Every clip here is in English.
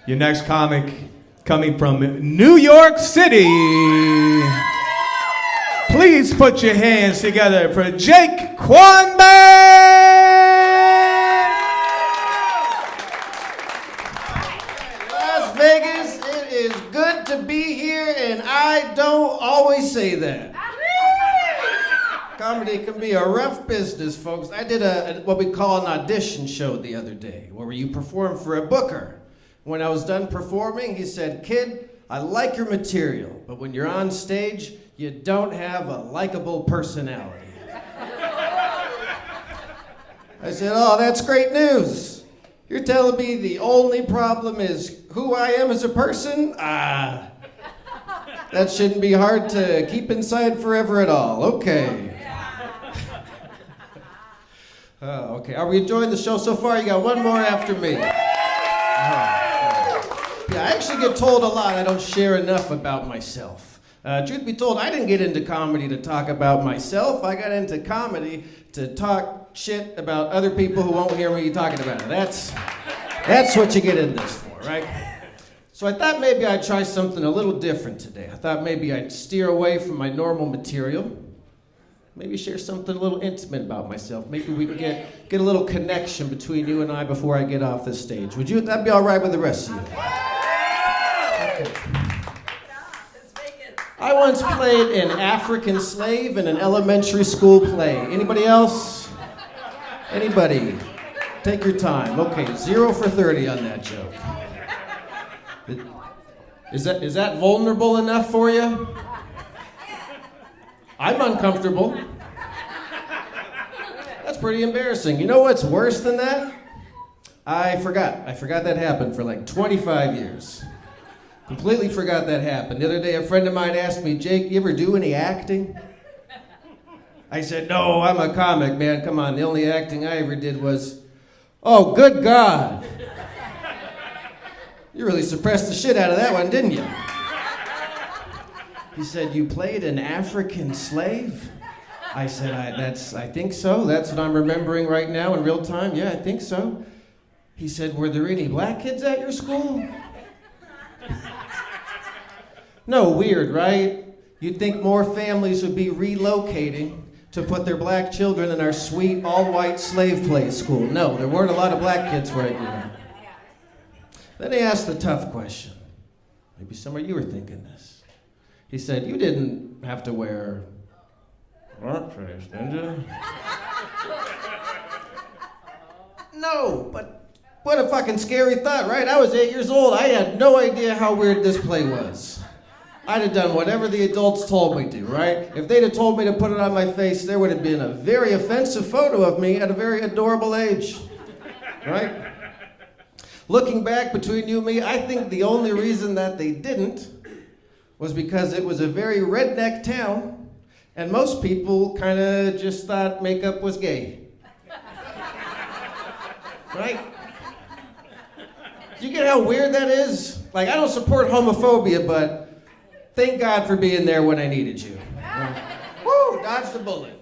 Your next comic coming from New York City. Please put your hands together for Jake Quanbeck. Las Vegas, it is good to be here, and I don't always say that. Comedy can be a rough business, folks. I did what we call an audition show the other day, where you perform for a booker. When I was done performing, he said, "Kid, I like your material, but when you're on stage, you don't have a likable personality." I said, "Oh, that's great news. You're telling me the only problem is who I am as a person? That shouldn't be hard to keep inside forever at all. Okay." Okay, are we enjoying the show so far? You got one more after me. Yeah, I actually get told a lot I don't share enough about myself. Truth be told, I didn't get into comedy to talk about myself. I got into comedy to talk shit about other people who won't hear me talking about it. That's what you get in this for, right? So I thought maybe I'd try something a little different today. I thought maybe I'd steer away from my normal material. Maybe share something a little intimate about myself. Maybe we can get a little connection between you and I before I get off this stage. That'd be all right with the rest of you? Okay. I once played an African slave in an elementary school play. Anybody else? Anybody? Take your time. Okay, 0 for 30 on that joke. Is that vulnerable enough for you? I'm uncomfortable. That's pretty embarrassing. You know what's worse than that? I forgot that happened for like 25 years. Completely forgot that happened. The other day, a friend of mine asked me, "Jake, you ever do any acting?" I said, "No, I'm a comic, man. Come on, the only acting I ever did was..." "Oh, good God. You really suppressed the shit out of that one, didn't you?" He said, "You played an African slave?" I said, I think so. That's what I'm remembering right now in real time. Yeah, I think so. He said, "Were there any black kids at your school?" No, weird, right? You'd think more families would be relocating to put their black children in our sweet, all-white slave play school. No, there weren't a lot of black kids where I grew up. Then he asked the tough question. Maybe some of you were thinking this. He said, "You didn't have to wear blackface, did you?" No, but what a fucking scary thought, right? I was 8 years old. I had no idea how weird this play was. I'd have done whatever the adults told me to, right? If they'd have told me to put it on my face, there would have been a very offensive photo of me at a very adorable age, right? Looking back between you and me, I think the only reason that they didn't was because it was a very redneck town, and most people kind of just thought makeup was gay. Right? Do you get how weird that is? Like, I don't support homophobia, but thank God for being there when I needed you. Woo, dodged a bullet.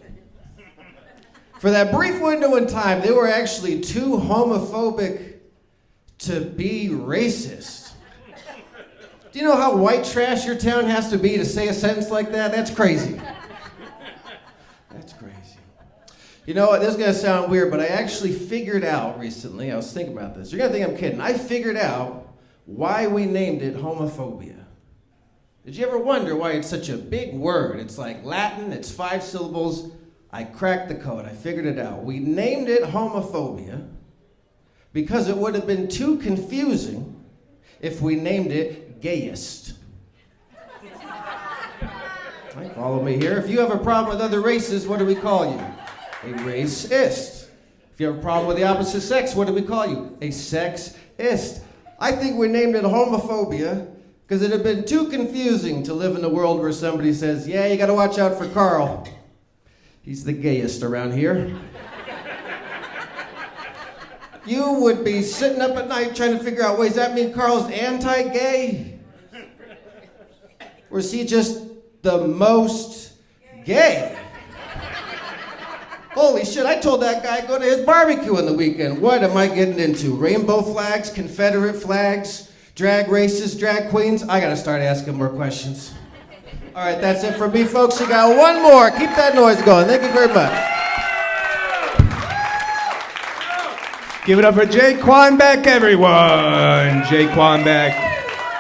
For that brief window in time, they were actually too homophobic to be racist. Do you know how white trash your town has to be to say a sentence like that? That's crazy. That's crazy. You know what, this is gonna sound weird, but I actually figured out recently, I was thinking about this. You're gonna think I'm kidding. I figured out why we named it homophobia. Did you ever wonder why it's such a big word? It's like Latin, it's 5 syllables. I cracked the code, I figured it out. We named it homophobia because it would have been too confusing if we named it gayist. Right, follow me here. If you have a problem with other races, what do we call you? A racist. If you have a problem with the opposite sex, what do we call you? A sexist. I think we named it homophobia because it had been too confusing to live in a world where somebody says, "Yeah, you gotta watch out for Carl. He's the gayest around here." You would be sitting up at night trying to figure out, wait, does that mean Carl's anti-gay? Or is he just the most gay? Holy shit, I told that guy go to his barbecue on the weekend. What am I getting into? Rainbow flags, Confederate flags, Drag races, drag queens, I gotta start asking more questions. All right, that's it for me, folks. We got one more. Keep that noise going. Thank you very much. Give it up for Jake Quanbeck, everyone. Jake Quanbeck.